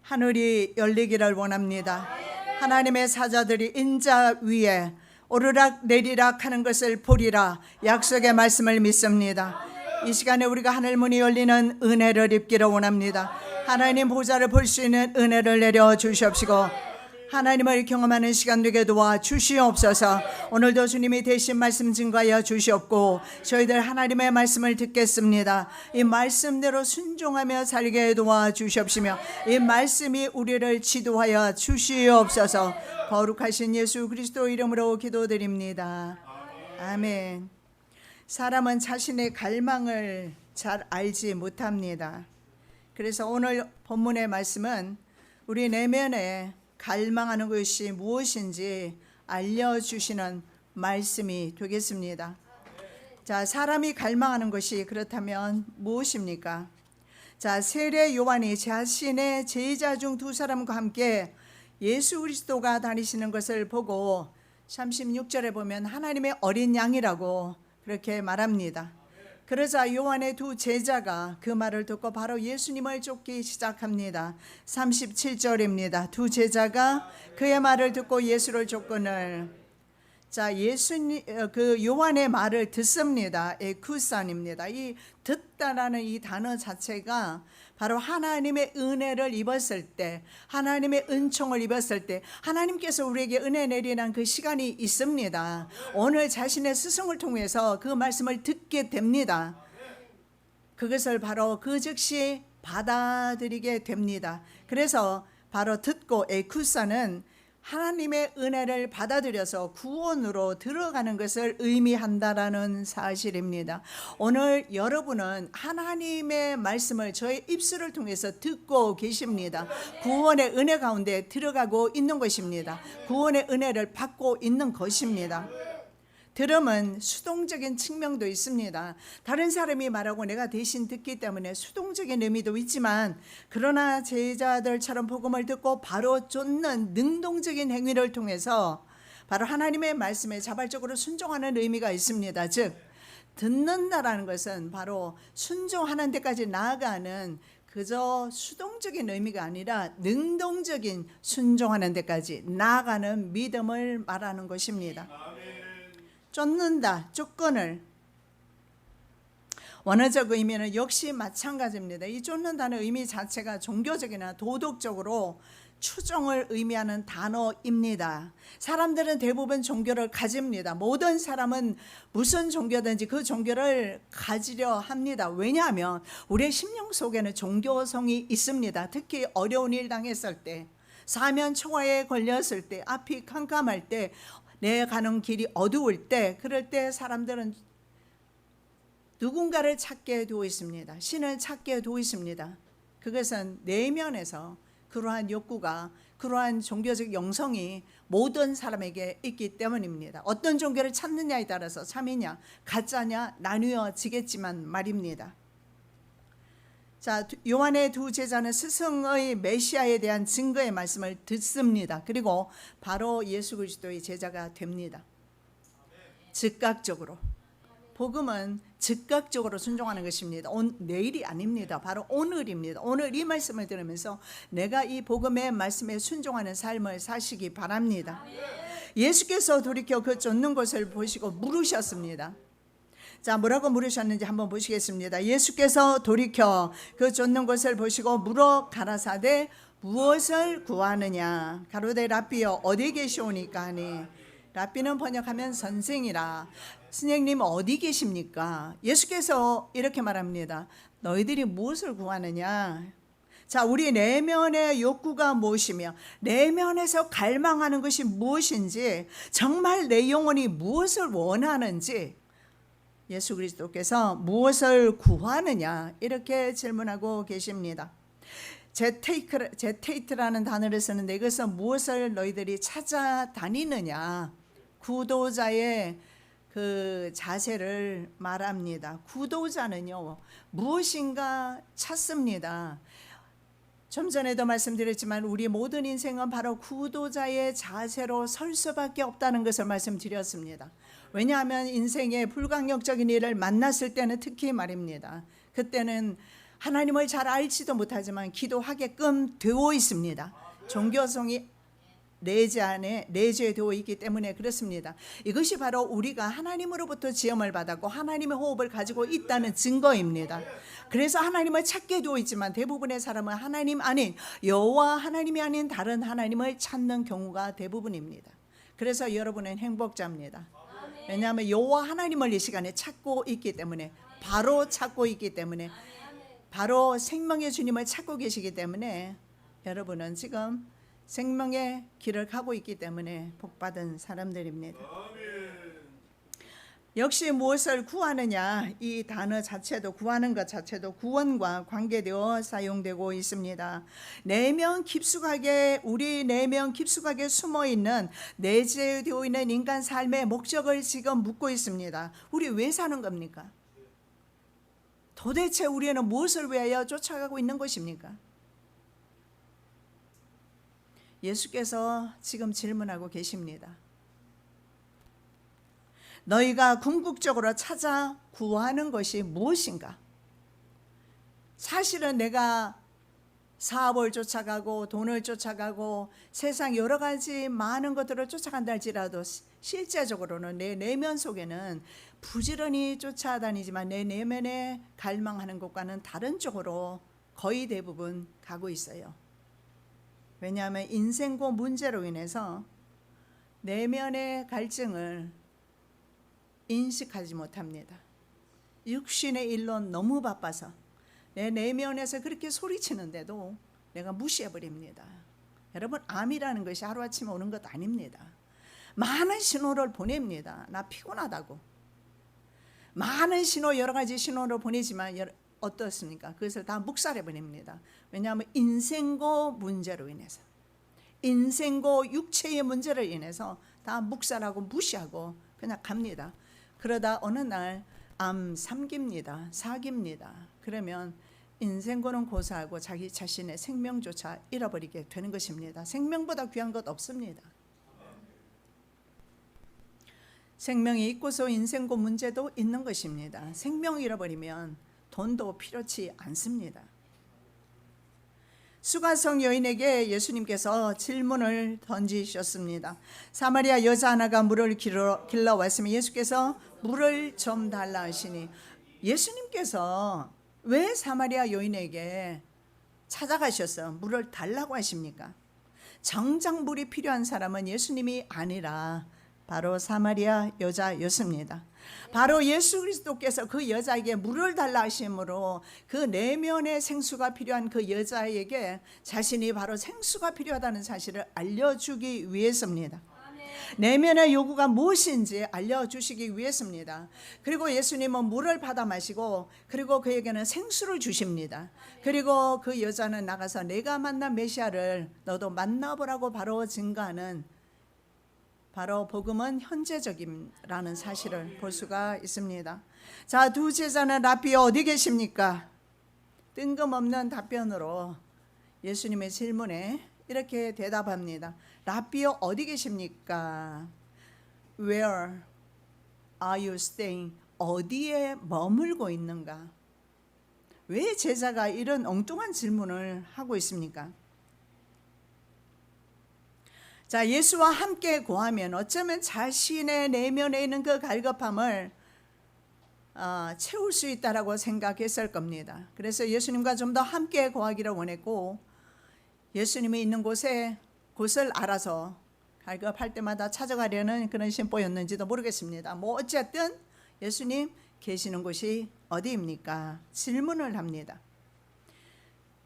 하늘이 열리기를 원합니다. 하나님의 사자들이 인자 위에 오르락 내리락 하는 것을 보리라 약속의 말씀을 믿습니다. 이 시간에 우리가 하늘 문이 열리는 은혜를 입기를 원합니다. 하나님 보좌를 볼 수 있는 은혜를 내려 주시옵시고 하나님을 경험하는 시간 되게 도와 주시옵소서. 오늘도 주님이 대신 말씀 증거하여 주시옵고 저희들 하나님의 말씀을 듣겠습니다. 이 말씀대로 순종하며 살게 도와 주시옵시며 이 말씀이 우리를 지도하여 주시옵소서. 거룩하신 예수 그리스도 이름으로 기도드립니다. 아멘. 사람은 자신의 갈망을 잘 알지 못합니다. 그래서 오늘 본문의 말씀은 우리 내면에 갈망하는 것이 무엇인지 알려주시는 말씀이 되겠습니다. 자, 사람이 갈망하는 것이 그렇다면 무엇입니까? 자, 세례 요한이 자신의 제자 중 두 사람과 함께 예수 그리스도가 다니시는 것을 보고 36절에 보면 하나님의 어린 양이라고 그렇게 말합니다. 그러자 요한의 두 제자가 그 말을 듣고 바로 예수님을 쫓기 시작합니다. 37절입니다. 두 제자가 그의 말을 듣고 예수를 쫓거늘. 자, 예수님 그 요한의 말을 듣습니다. 에쿠산입니다. 이 듣다라는 이 단어 자체가 바로 하나님의 은혜를 입었을 때, 하나님의 은총을 입었을 때 하나님께서 우리에게 은혜 내리는 그 시간이 있습니다. 오늘 자신의 스승을 통해서 그 말씀을 듣게 됩니다. 그것을 바로 그 즉시 받아들이게 됩니다. 그래서 바로 듣고 에쿠사는 하나님의 은혜를 받아들여서 구원으로 들어가는 것을 의미한다라는 사실입니다. 오늘 여러분은 하나님의 말씀을 저의 입술을 통해서 듣고 계십니다. 구원의 은혜 가운데 들어가고 있는 것입니다. 구원의 은혜를 받고 있는 것입니다. 들음은 수동적인 측면도 있습니다. 다른 사람이 말하고 내가 대신 듣기 때문에 수동적인 의미도 있지만, 그러나 제자들처럼 복음을 듣고 바로 쫓는 능동적인 행위를 통해서 바로 하나님의 말씀에 자발적으로 순종하는 의미가 있습니다. 즉 듣는다라는 것은 바로 순종하는 데까지 나아가는 그저 수동적인 의미가 아니라 능동적인 순종하는 데까지 나아가는 믿음을 말하는 것입니다. 쫓는다, 쫓건을 원어적 의미는 역시 마찬가지입니다. 이 쫓는다는 의미 자체가 종교적이나 도덕적으로 추종을 의미하는 단어입니다. 사람들은 대부분 종교를 가집니다. 모든 사람은 무슨 종교든지 그 종교를 가지려 합니다. 왜냐하면 우리의 심령 속에는 종교성이 있습니다. 특히 어려운 일 당했을 때, 사면 초과에 걸렸을 때, 앞이 캄캄할 때, 내 가는 길이 어두울 때, 그럴 때 사람들은 누군가를 찾게 되어 있습니다. 신을 찾게 되어 있습니다. 그것은 내면에서 그러한 욕구가, 그러한 종교적 영성이 모든 사람에게 있기 때문입니다. 어떤 종교를 찾느냐에 따라서 참이냐 가짜냐 나뉘어지겠지만 말입니다. 자, 요한의 두 제자는 스승의 메시아에 대한 증거의 말씀을 듣습니다. 그리고 바로 예수 그리스도의 제자가 됩니다. 즉각적으로. 복음은 즉각적으로 순종하는 것입니다. 내일이 아닙니다. 바로 오늘입니다. 오늘 이 말씀을 들으면서 내가 이 복음의 말씀에 순종하는 삶을 사시기 바랍니다. 예수께서 돌이켜 그 쫓는 것을 보시고 물으셨습니다. 자, 뭐라고 물으셨는지 한번 보시겠습니다. 예수께서 돌이켜 그 쫓는 것을 보시고 물어 가라사대 무엇을 구하느냐. 가로되 랍비여 어디 계시오니까 하니. 랍비는 번역하면 선생이라. 선생님 어디 계십니까? 예수께서 이렇게 말합니다. 너희들이 무엇을 구하느냐. 자, 우리 내면의 욕구가 무엇이며 내면에서 갈망하는 것이 무엇인지, 정말 내 영혼이 무엇을 원하는지, 예수 그리스도께서 무엇을 구하느냐 이렇게 질문하고 계십니다. 제테이트라는 단어를 쓰는데 이것은 무엇을 너희들이 찾아다니느냐, 구도자의 그 자세를 말합니다. 구도자는요 무엇인가 찾습니다. 좀 전에도 말씀드렸지만 우리 모든 인생은 바로 구도자의 자세로 설 수밖에 없다는 것을 말씀드렸습니다. 왜냐하면 인생의 불강력적인 일을 만났을 때는 특히 말입니다. 그때는 하나님을 잘 알지도 못하지만 기도하게끔 되어 있습니다. 종교성이 내재 안에 내재되어 있기 때문에 그렇습니다. 이것이 바로 우리가 하나님으로부터 지음을 받았고 하나님의 호흡을 가지고 있다는 증거입니다. 그래서 하나님을 찾게 되어 있지만 대부분의 사람은 하나님 아닌 여호와 하나님이 아닌 다른 하나님을 찾는 경우가 대부분입니다. 그래서 여러분은 행복자입니다. 왜냐하면 여호와 하나님을 이 시간에 찾고 있기 때문에, 바로 찾고 있기 때문에, 바로 생명의 주님을 찾고 계시기 때문에 여러분은 지금 생명의 길을 가고 있기 때문에 복받은 사람들입니다. 역시 무엇을 구하느냐, 이 단어 자체도, 구하는 것 자체도 구원과 관계되어 사용되고 있습니다. 내면 깊숙하게, 우리 내면 깊숙하게 숨어있는, 내재되어 있는 인간 삶의 목적을 지금 묻고 있습니다. 우리 왜 사는 겁니까? 도대체 우리는 무엇을 위하여 쫓아가고 있는 것입니까? 예수께서 지금 질문하고 계십니다. 너희가 궁극적으로 찾아 구하는 것이 무엇인가? 사실은 내가 사업을 쫓아가고 돈을 쫓아가고 세상 여러 가지 많은 것들을 쫓아간다 할지라도 실제적으로는 내 내면 속에는 부지런히 쫓아다니지만 내 내면에 갈망하는 것과는 다른 쪽으로 거의 대부분 가고 있어요. 왜냐하면 인생고 문제로 인해서 내면의 갈증을 인식하지 못합니다. 육신의 일로 너무 바빠서 내 내면에서 그렇게 소리치는데도 내가 무시해버립니다. 여러분, 암이라는 것이 하루아침에 오는 것 아닙니다. 많은 신호를 보냅니다. 나 피곤하다고. 많은 신호, 여러 가지 신호를 보내지만 어떻습니까? 그것을 다 묵살해버립니다. 왜냐하면 인생고 문제로 인해서, 인생고 육체의 문제를 인해서 다 묵살하고 무시하고 그냥 갑니다. 그러다 어느 날 암 3기입니다. 4기입니다. 그러면 인생고는 고사하고 자기 자신의 생명조차 잃어버리게 되는 것입니다. 생명보다 귀한 것 없습니다. 생명이 있고서 인생고 문제도 있는 것입니다. 생명 잃어버리면 돈도 필요치 않습니다. 수가성 여인에게 예수님께서 질문을 던지셨습니다. 사마리아 여자 하나가 물을 길러 왔으면 예수께서 물을 좀 달라 하시니, 예수님께서 왜 사마리아 여인에게 찾아가셔서 물을 달라고 하십니까? 정작 물이 필요한 사람은 예수님이 아니라 바로 사마리아 여자였습니다. 바로 예수 그리스도께서 그 여자에게 물을 달라 하심으로 그 내면의 생수가 필요한 그 여자에게 자신이 바로 생수가 필요하다는 사실을 알려주기 위해서입니다. 내면의 요구가 무엇인지 알려주시기 위해서입니다. 그리고 예수님은 물을 받아 마시고 그리고 그에게는 생수를 주십니다. 그리고 그 여자는 나가서 내가 만난 메시아를 너도 만나보라고 바로 증거하는, 바로 복음은 현재적이라는 사실을 볼 수가 있습니다. 자, 두 제자는 라삐 어디 계십니까? 뜬금없는 답변으로 예수님의 질문에 이렇게 대답합니다. 라삐 어디 계십니까? Where are you staying? 어디에 머물고 있는가? 왜 제자가 이런 엉뚱한 질문을 하고 있습니까? 자, 예수와 함께 구하면 어쩌면 자신의 내면에 있는 그 갈급함을 채울 수 있다라고 생각했을 겁니다. 그래서 예수님과 좀 더 함께 구하기를 원했고, 예수님이 있는 곳을 알아서 갈급할 때마다 찾아가려는 그런 심보였는지도 모르겠습니다. 뭐 어쨌든 예수님 계시는 곳이 어디입니까? 질문을 합니다.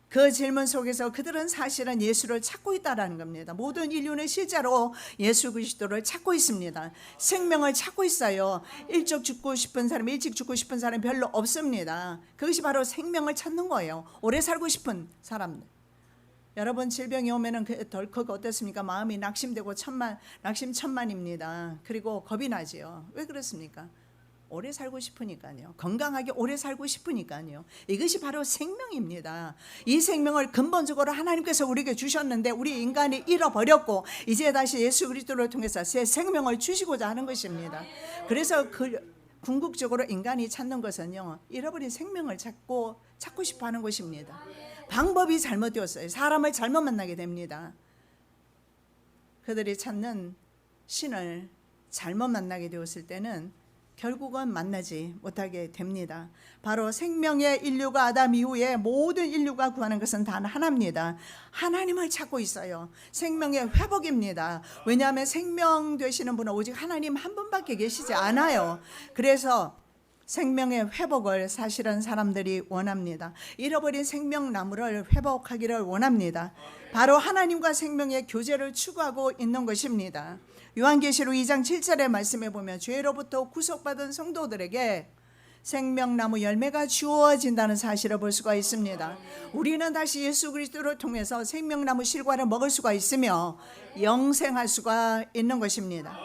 그 질문 속에서 그들은 사실은 예수를 찾고 있다는 겁니다. 모든 인류는 실제로 예수 그리스도를 찾고 있습니다. 생명을 찾고 있어요. 일찍 죽고 싶은 사람, 일찍 죽고 싶은 사람 별로 없습니다. 그것이 바로 생명을 찾는 거예요. 오래 살고 싶은 사람들. 여러분, 질병이 오면은 덜컥 어떻습니까? 마음이 낙심되고 낙심천만입니다. 그리고 겁이 나지요. 왜 그렇습니까? 오래 살고 싶으니까요. 건강하게 오래 살고 싶으니까요. 이것이 바로 생명입니다. 이 생명을 근본적으로 하나님께서 우리에게 주셨는데 우리 인간이 잃어버렸고 이제 다시 예수 그리스도를 통해서 새 생명을 주시고자 하는 것입니다. 그래서 궁극적으로 인간이 찾는 것은요, 잃어버린 생명을 찾고 싶어 하는 것입니다. 방법이 잘못되었어요. 사람을 잘못 만나게 됩니다. 그들이 찾는 신을 잘못 만나게 되었을 때는 결국은 만나지 못하게 됩니다. 바로 생명의 인류가 아담 이후에 모든 인류가 구하는 것은 단 하나입니다. 하나님을 찾고 있어요. 생명의 회복입니다. 왜냐하면 생명 되시는 분은 오직 하나님 한 분밖에 계시지 않아요. 그래서 생명의 회복을 사실은 사람들이 원합니다. 잃어버린 생명나무를 회복하기를 원합니다. 바로 하나님과 생명의 교제를 추구하고 있는 것입니다. 요한계시록 2장 7절의 말씀에 보면 죄로부터 구속받은 성도들에게 생명나무 열매가 주어진다는 사실을 볼 수가 있습니다. 우리는 다시 예수 그리스도를 통해서 생명나무 실과를 먹을 수가 있으며 영생할 수가 있는 것입니다.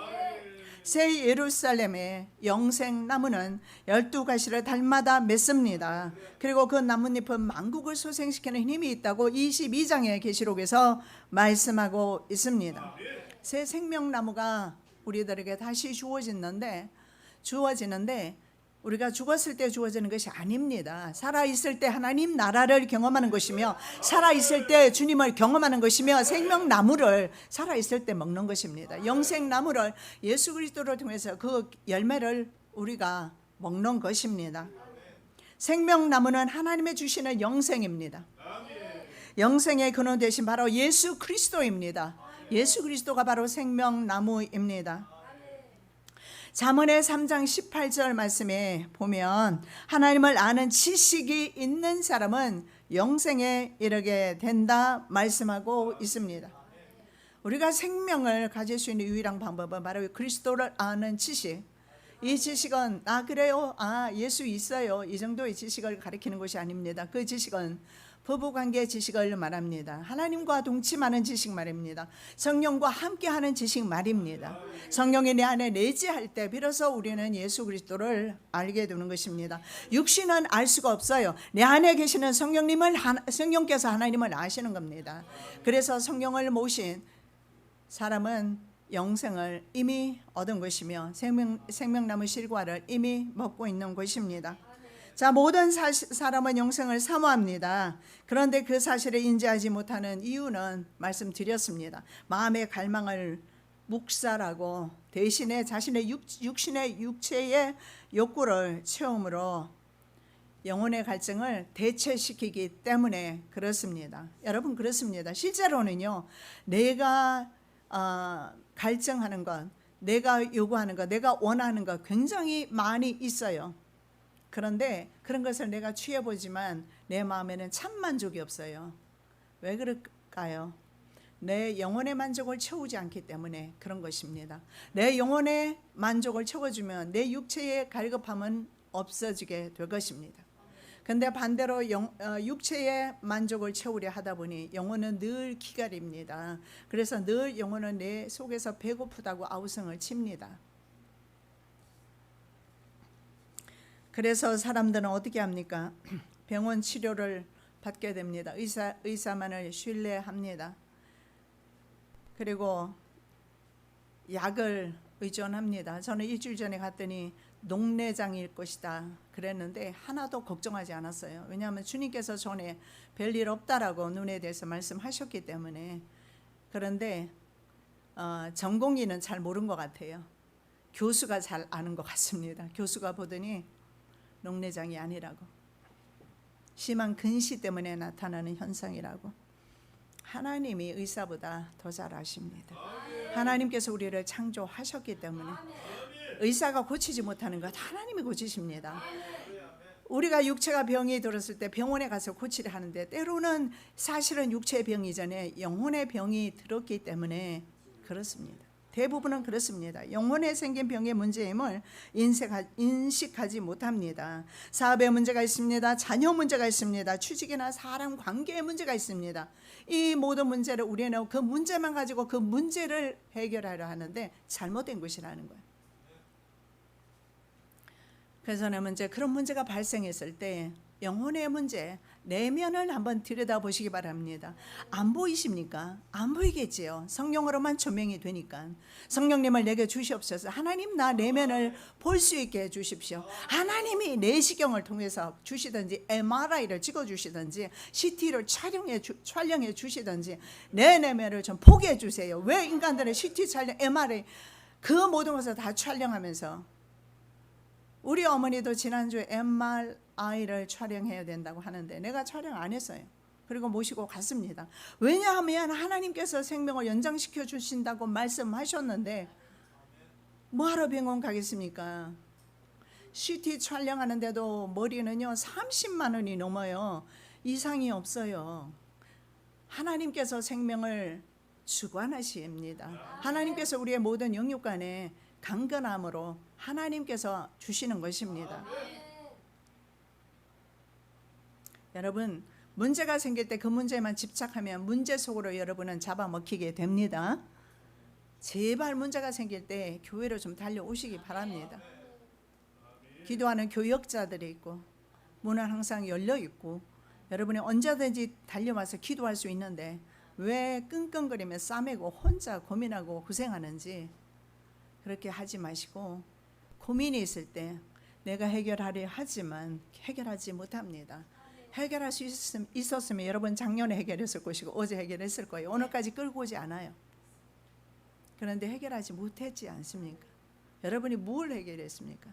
새 예루살렘의 영생나무는 12가지를 달마다 맺습니다. 그리고 그 나뭇잎은 만국을 소생시키는 힘이 있다고 22장의 계시록에서 말씀하고 있습니다. 새 생명나무가 우리들에게 다시 주어지는데 우리가 죽었을 때 주어지는 것이 아닙니다. 살아있을 때 하나님 나라를 경험하는 것이며 살아있을 때 주님을 경험하는 것이며 생명나무를 살아있을 때 먹는 것입니다. 영생나무를 예수 그리스도를 통해서 그 열매를 우리가 먹는 것입니다. 생명나무는 하나님의 주시는 영생입니다. 영생의 근원 되신 바로 예수 그리스도입니다. 예수 그리스도가 바로 생명나무입니다. 잠언의 3장 18절 말씀에 보면 하나님을 아는 지식이 있는 사람은 영생에 이르게 된다 말씀하고 있습니다. 우리가 생명을 가질 수 있는 유일한 방법은 바로 그리스도를 아는 지식. 이 지식은 그래요, 예수 있어요, 이 정도의 지식을 가리키는 것이 아닙니다. 그 지식은 부부관계 지식을 말합니다. 하나님과 동침하는 지식 말입니다. 성령과 함께하는 지식 말입니다. 성령이 내 안에 내재할 때 비로소 우리는 예수 그리스도를 알게 되는 것입니다. 육신은 알 수가 없어요. 내 안에 계시는 성령께서 하나님을 아시는 겁니다. 그래서 성령을 모신 사람은 영생을 이미 얻은 것이며 생명나무 실과를 이미 먹고 있는 것입니다. 자, 모든 사람은 영생을 사모합니다. 그런데 그 사실을 인지하지 못하는 이유는 말씀드렸습니다. 마음의 갈망을 묵살하고 대신에 자신의 육체의 욕구를 채움으로 영혼의 갈증을 대체시키기 때문에 그렇습니다. 여러분, 그렇습니다. 실제로는요, 내가 갈증하는 것, 내가 요구하는 것, 내가 원하는 것 굉장히 많이 있어요. 그런데 그런 것을 내가 취해보지만 내 마음에는 참 만족이 없어요. 왜 그럴까요? 내 영혼의 만족을 채우지 않기 때문에 그런 것입니다. 내 영혼의 만족을 채워주면 내 육체의 갈급함은 없어지게 될 것입니다. 근데 반대로 육체의 만족을 채우려 하다 보니 영혼은 늘 기다립니다. 그래서 늘 영혼은 내 속에서 배고프다고 아우성을 칩니다. 그래서 사람들은 어떻게 합니까? 병원 치료를 받게 됩니다. 의사만을 신뢰합니다. 그리고 약을 의존합니다. 저는 일주일 전에 갔더니 녹내장일 것이다 그랬는데 하나도 걱정하지 않았어요. 왜냐하면 주님께서 전에 별일 없다라고 눈에 대해서 말씀하셨기 때문에. 그런데 전공의는 잘 모른 것 같아요. 교수가 잘 아는 것 같습니다. 교수가 보더니 녹내장이 아니라고, 심한 근시 때문에 나타나는 현상이라고. 하나님이 의사보다 더 잘 아십니다. 하나님께서 우리를 창조하셨기 때문에 의사가 고치지 못하는 것 하나님이 고치십니다. 우리가 육체가 병이 들었을 때 병원에 가서 고치려 하는데 때로는 사실은 육체의 병 이전에 영혼의 병이 들었기 때문에 그렇습니다. 대부분은 그렇습니다. 영혼에 생긴 병의 문제임을 인식하지 못합니다. 사업에 문제가 있습니다. 자녀 문제가 있습니다. 취직이나 사람 관계에 문제가 있습니다. 이 모든 문제를 우리는 그 문제만 가지고 그 문제를 해결하려 하는데 잘못된 것이라는 거예요. 그래서 저는 그런 문제가 발생했을 때 영혼의 문제, 내면을 한번 들여다보시기 바랍니다. 안 보이십니까? 안 보이겠지요. 성령으로만 조명이 되니까. 성령님을 내게 주시옵소서. 하나님, 나 내면을 볼 수 있게 해주십시오. 하나님이 내시경을 통해서 주시든지 MRI를 찍어주시든지 CT를 촬영해 주시든지 내 내면을 좀 보게 해주세요. 왜 인간들은 CT 촬영, MRI 그 모든 것을 다 촬영하면서, 우리 어머니도 지난주에 MRI를 촬영해야 된다고 하는데 내가 촬영 안 했어요. 그리고 모시고 갔습니다. 왜냐하면 하나님께서 생명을 연장시켜 주신다고 말씀하셨는데 뭐하러 병원 가겠습니까? CT 촬영하는데도 머리는요 30만 원이 넘어요. 이상이 없어요. 하나님께서 생명을 주관하십니다. 하나님께서 우리의 모든 영육간에 강건함으로 하나님께서 주시는 것입니다. 여러분, 문제가 생길 때 그 문제만 집착하면 문제 속으로 여러분은 잡아먹히게 됩니다. 제발 문제가 생길 때 교회로 좀 달려오시기 바랍니다. 기도하는 교역자들이 있고 문은 항상 열려 있고 여러분이 언제든지 달려와서 기도할 수 있는데 왜 끙끙거리며 싸매고 혼자 고민하고 고생하는지 그렇게 하지 마시고, 고민이 있을 때 내가 해결하려 하지만 해결하지 못합니다. 해결할 수 있었으면 여러분 작년에 해결했을 것이고 어제 해결했을 거예요. 오늘까지 끌고 오지 않아요. 그런데 해결하지 못했지 않습니까? 여러분이 뭘 해결했습니까?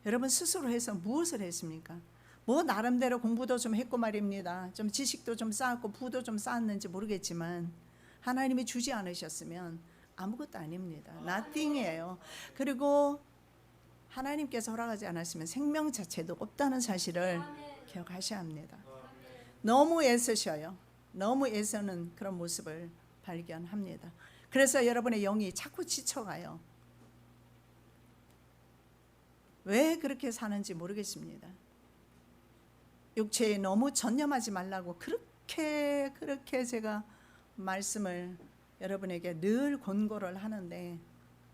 여러분 스스로 해서 무엇을 했습니까? 뭐 나름대로 공부도 좀 했고 말입니다. 좀 지식도 좀 쌓았고 부도 좀 쌓았는지 모르겠지만 하나님이 주지 않으셨으면 아무것도 아닙니다. nothing이에요. 그리고 하나님께서 허락하지 않았으면 생명 자체도 없다는 사실을 기억하셔야 합니다. 너무 애쓰셔요. 너무 애쓰는 그런 모습을 발견합니다. 그래서 여러분의 영이 자꾸 지쳐가요. 왜 그렇게 사는지 모르겠습니다. 육체에 너무 전념하지 말라고 그렇게 제가 말씀을 여러분에게 늘 권고를 하는데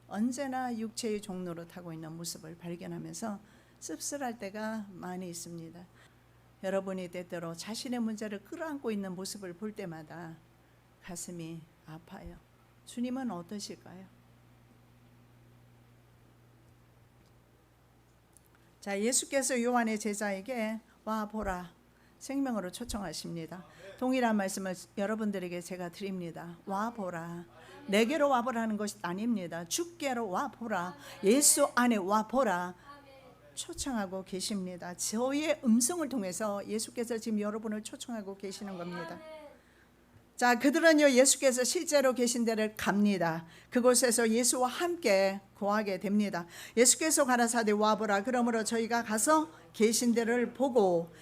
언제나 육체의 종로로 타고 있는 모습을 발견하면서 씁쓸할 때가 많이 있습니다. 여러분이 때때로 자신의 문제를 끌어안고 있는 모습을 볼 때마다 가슴이 아파요. 주님은 어떠실까요? 자, 예수께서 요한의 제자에게 와 보라 생명으로 초청하십니다. 동일한 말씀을 여러분들에게 제가 드립니다. 와 보라. 내게로 와 보라는 것이 아닙니다. 주께로 와 보라. 예수 안에 와 보라. 초청하고 계십니다. 저희의 음성을 통해서 예수께서 지금 여러분을 초청하고 계시는 겁니다. 자, 그들은요 예수께서 실제로 계신 데를 갑니다. 그곳에서 예수와 함께 거하게 됩니다. 예수께서 가라사대 와보라. 그러므로 저희가 가서 계신 데를 보고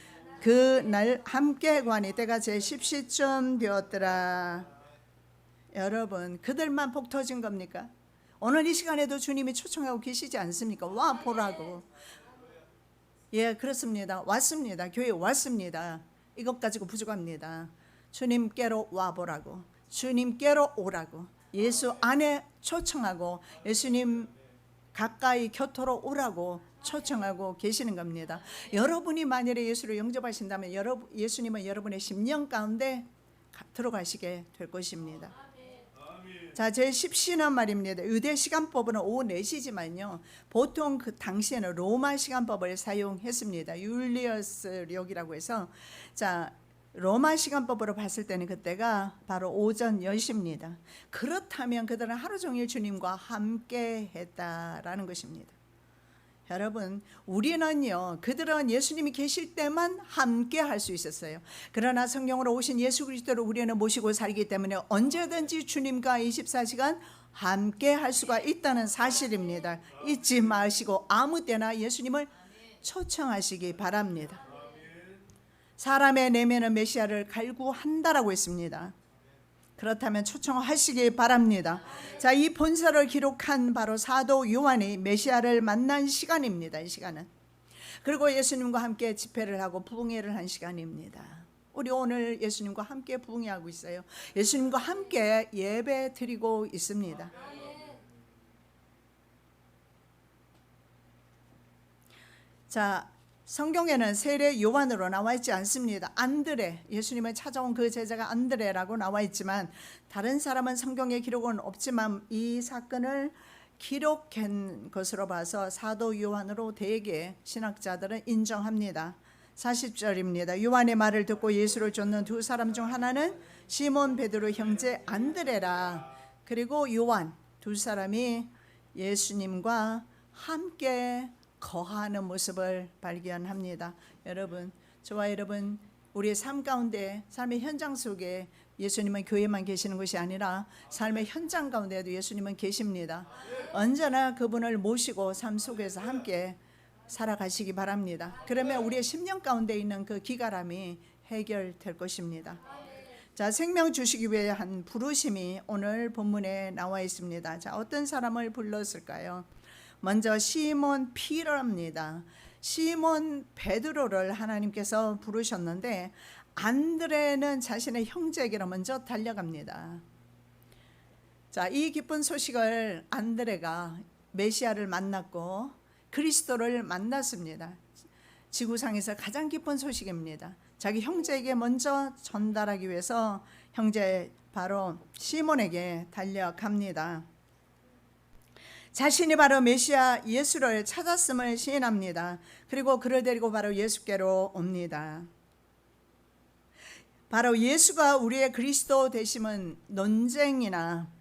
그날 함께 거하니 때가 제 10시쯤 되었더라. 여러분, 그들만 복 터진 겁니까? 오늘 이 시간에도 주님이 초청하고 계시지 않습니까? 와 보라고. 예, 그렇습니다. 왔습니다. 교회에 왔습니다. 이것 가지고 부족합니다. 주님께로 와보라고, 주님께로 오라고, 예수 안에 초청하고 예수님 가까이 곁으로 오라고 초청하고 계시는 겁니다. 여러분이 만일에 예수를 영접하신다면 예수님은 여러분의 심령 가운데 들어가시게 될 것입니다. 자, 제 10시는 말입니다. 의대 시간법은 오후 4시지만요 보통 그 당시에는 로마 시간법을 사용했습니다. 율리어스력이라고 해서, 자, 로마 시간법으로 봤을 때는 그때가 바로 오전 10시입니다. 그렇다면 그들은 하루 종일 주님과 함께 했다라는 것입니다. 여러분, 우리는요 그들은 예수님이 계실 때만 함께 할 수 있었어요. 그러나 성령으로 오신 예수 그리스도를 우리는 모시고 살기 때문에 언제든지 주님과 24시간 함께 할 수가 있다는 사실입니다. 잊지 마시고 아무 때나 예수님을 초청하시기 바랍니다. 사람의 내면은 메시아를 갈구한다라고 했습니다. 그렇다면 초청하시기 바랍니다. 자, 이 본서를 기록한 바로 사도 요한이 메시아를 만난 시간입니다. 이 시간은. 그리고 예수님과 함께 집회를 하고 부흥회를 한 시간입니다. 우리 오늘 예수님과 함께 부흥회하고 있어요. 예수님과 함께 예배 드리고 있습니다. 자, 성경에는 세례 요한으로 나와 있지 않습니다. 안드레, 예수님을 찾아온 그 제자가 안드레라고 나와 있지만 다른 사람은 성경에 기록은 없지만 이 사건을 기록한 것으로 봐서 사도 요한으로 대개 신학자들은 인정합니다. 40절입니다. 요한의 말을 듣고 예수를 쫓는 두 사람 중 하나는 시몬 베드로 형제 안드레라. 그리고 요한, 두 사람이 예수님과 함께 거하는 모습을 발견합니다. 여러분, 저와 여러분, 우리의 삶 가운데, 삶의 현장 속에 예수님은 교회만 계시는 것이 아니라 삶의 현장 가운데에도 예수님은 계십니다. 언제나 그분을 모시고 삶 속에서 함께 살아가시기 바랍니다. 그러면 우리의 심령 가운데 있는 그 기갈함이 해결될 것입니다. 자, 생명 주시기 위해 한 부르심이 오늘 본문에 나와 있습니다. 자, 어떤 사람을 불렀을까요? 먼저 시몬 피터입니다. 시몬 베드로를 하나님께서 부르셨는데 안드레는 자신의 형제에게로 먼저 달려갑니다. 자, 이 기쁜 소식을 안드레가 메시아를 만났고 그리스도를 만났습니다. 지구상에서 가장 기쁜 소식입니다. 자기 형제에게 먼저 전달하기 위해서 형제 바로 시몬에게 달려갑니다. 자신이 바로 메시아 예수를 찾았음을 시인합니다. 그리고 그를 데리고 바로 예수께로 옵니다. 바로 예수가 우리의 그리스도 되심은 논쟁이나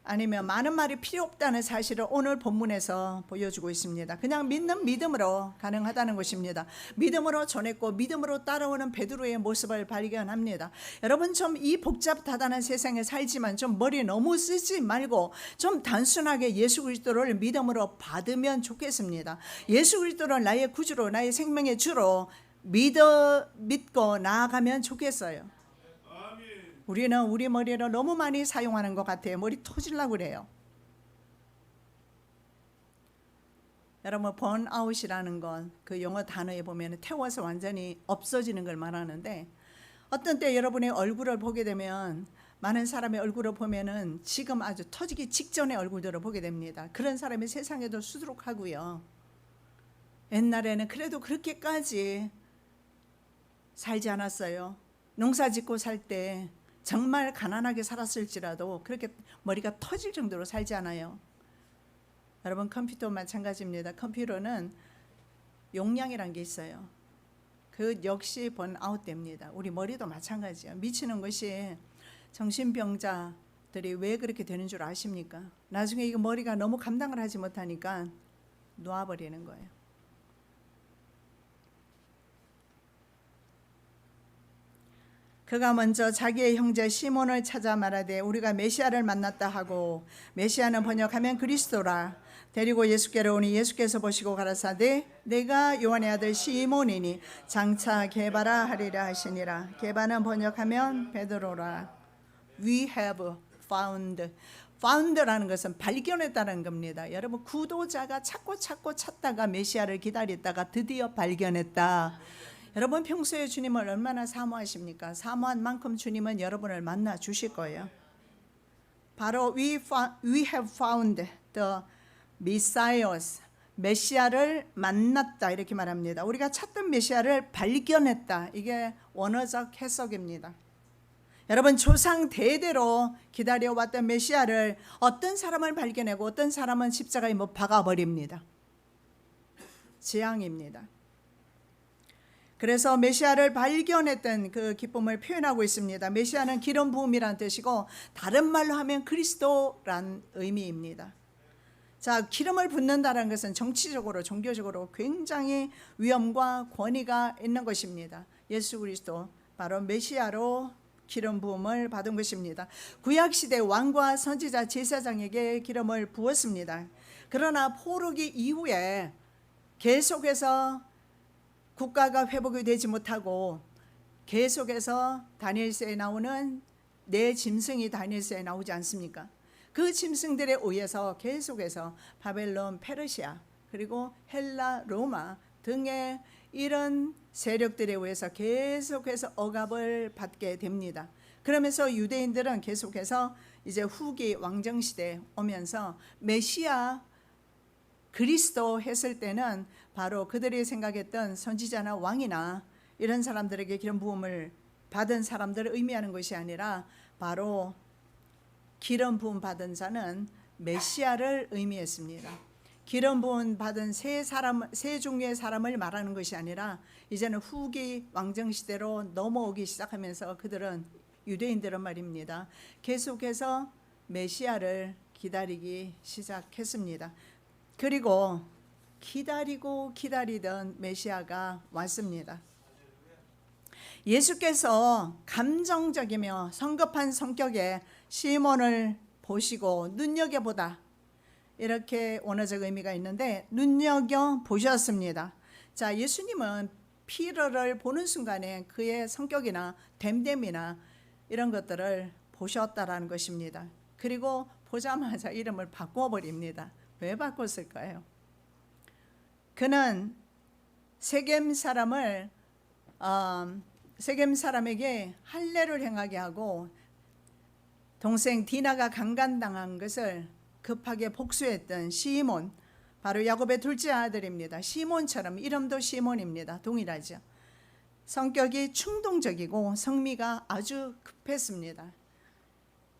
아니면 많은 말이 필요 없다는 사실을 오늘 본문에서 보여주고 있습니다. 그냥 믿는 믿음으로 가능하다는 것입니다. 믿음으로 전했고 믿음으로 따라오는 베드로의 모습을 발견합니다. 여러분, 좀 이 복잡다단한 세상에 살지만 좀 머리 너무 쓰지 말고 좀 단순하게 예수 그리스도를 믿음으로 받으면 좋겠습니다. 예수 그리스도를 나의 구주로, 나의 생명의 주로 믿고 나아가면 좋겠어요. 우리는 우리 머리를 너무 많이 사용하는 것 같아요. 머리 터지려고 그래요. 여러분, 번아웃이라는 건 그 영어 단어에 보면 태워서 완전히 없어지는 걸 말하는데 어떤 때 여러분의 얼굴을 보게 되면 많은 사람의 얼굴을 보면은 지금 아주 터지기 직전의 얼굴들을 보게 됩니다. 그런 사람이 세상에도 수두룩하고요. 옛날에는 그래도 그렇게까지 살지 않았어요. 농사 짓고 살 때 정말 가난하게 살았을지라도 그렇게 머리가 터질 정도로 살지 않아요. 여러분, 컴퓨터 마찬가지입니다. 컴퓨터는 용량이란 게 있어요. 그 역시 번아웃 됩니다. 우리 머리도 마찬가지예요. 미치는 것이 정신병자들이 왜 그렇게 되는 줄 아십니까? 나중에 이거 머리가 너무 감당을 하지 못하니까 놓아버리는 거예요. 그가 먼저 자기의 형제 시몬을 찾아 말하되 우리가 메시아를 만났다 하고, 메시아는 번역하면 그리스도라, 데리고 예수께로 오니 예수께서 보시고 가라사대 내가 요한의 아들 시몬이니 장차 게바라 하리라 하시니라. 게바는 번역하면 베드로라. We have found라는 것은 발견했다는 겁니다. 여러분, 구도자가 찾고 찾다가 메시아를 기다렸다가 드디어 발견했다. 여러분, 평소에 주님을 얼마나 사모하십니까? 사모한 만큼 주님은 여러분을 만나 주실 거예요. 바로 we have found the Messiah, 메시아를 만났다 이렇게 말합니다. 우리가 찾던 메시아를 발견했다. 이게 원어적 해석입니다. 여러분, 조상 대대로 기다려왔던 메시아를 어떤 사람을 발견하고 어떤 사람은 십자가에 못 박아버립니다. 재앙입니다. 그래서 메시아를 발견했던 그 기쁨을 표현하고 있습니다. 메시아는 기름 부음이란 뜻이고 다른 말로 하면 그리스도란 의미입니다. 자, 기름을 붓는다는 것은 정치적으로 종교적으로 굉장히 위엄과 권위가 있는 것입니다. 예수 그리스도 바로 메시아로 기름 부음을 받은 것입니다. 구약시대 왕과 선지자 제사장에게 기름을 부었습니다. 그러나 포로기 이후에 계속해서 국가가 회복이 되지 못하고 계속해서 다니엘서에 나오는 네 짐승이 다니엘서에 나오지 않습니까? 그 짐승들에 의해서 계속해서 바벨론, 페르시아, 그리고 헬라, 로마 등의 이런 세력들에 의해서 계속해서 억압을 받게 됩니다. 그러면서 유대인들은 계속해서 이제 후기 왕정시대에 오면서 메시아가 그리스도 했을 때는 바로 그들이 생각했던 선지자나 왕이나 이런 사람들에게 기름 부음을 받은 사람들을 의미하는 것이 아니라 바로 기름 부음 받은 자는 메시아를 의미했습니다. 기름 부음 받은 세 종류의 사람을 말하는 것이 아니라 이제는 후기 왕정 시대로 넘어오기 시작하면서 그들은 유대인들은 말입니다. 계속해서 메시아를 기다리기 시작했습니다. 그리고 기다리고 기다리던 메시아가 왔습니다. 예수께서 감정적이며 성급한 성격의 시몬을 보시고 눈여겨보다, 이렇게 원어적 의미가 있는데 눈여겨보셨습니다. 자, 예수님은 피러를 보는 순간에 그의 성격이나 됨됨이나 이런 것들을 보셨다라는 것입니다. 그리고 보자마자 이름을 바꿔버립니다. 왜 바꿨을까요? 그는 세겜 사람에게 할례를 행하게 하고 동생 디나가 강간당한 것을 급하게 복수했던 시몬, 바로 야곱의 둘째 아들입니다. 시몬처럼 이름도 시몬입니다. 동일하죠. 성격이 충동적이고 성미가 아주 급했습니다.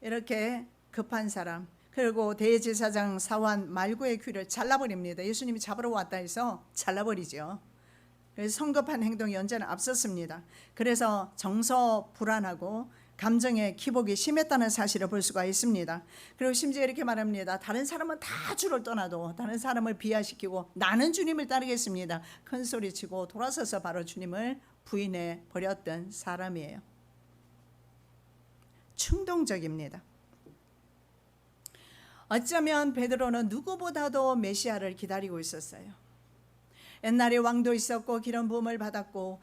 이렇게 급한 사람, 그리고 대제사장 사환 말구의 귀를 잘라버립니다. 예수님이 잡으러 왔다 해서 잘라버리죠. 그래서 성급한 행동이 언제나 앞섰습니다. 그래서 정서 불안하고 감정의 기복이 심했다는 사실을 볼 수가 있습니다. 그리고 심지어 이렇게 말합니다. 다른 사람은 다 주를 떠나도 다른 사람을 비하시키고 나는 주님을 따르겠습니다. 큰 소리치고 돌아서서 바로 주님을 부인해 버렸던 사람이에요. 충동적입니다. 어쩌면 베드로는 누구보다도 메시아를 기다리고 있었어요. 옛날에 왕도 있었고 기름 부음을 받았고,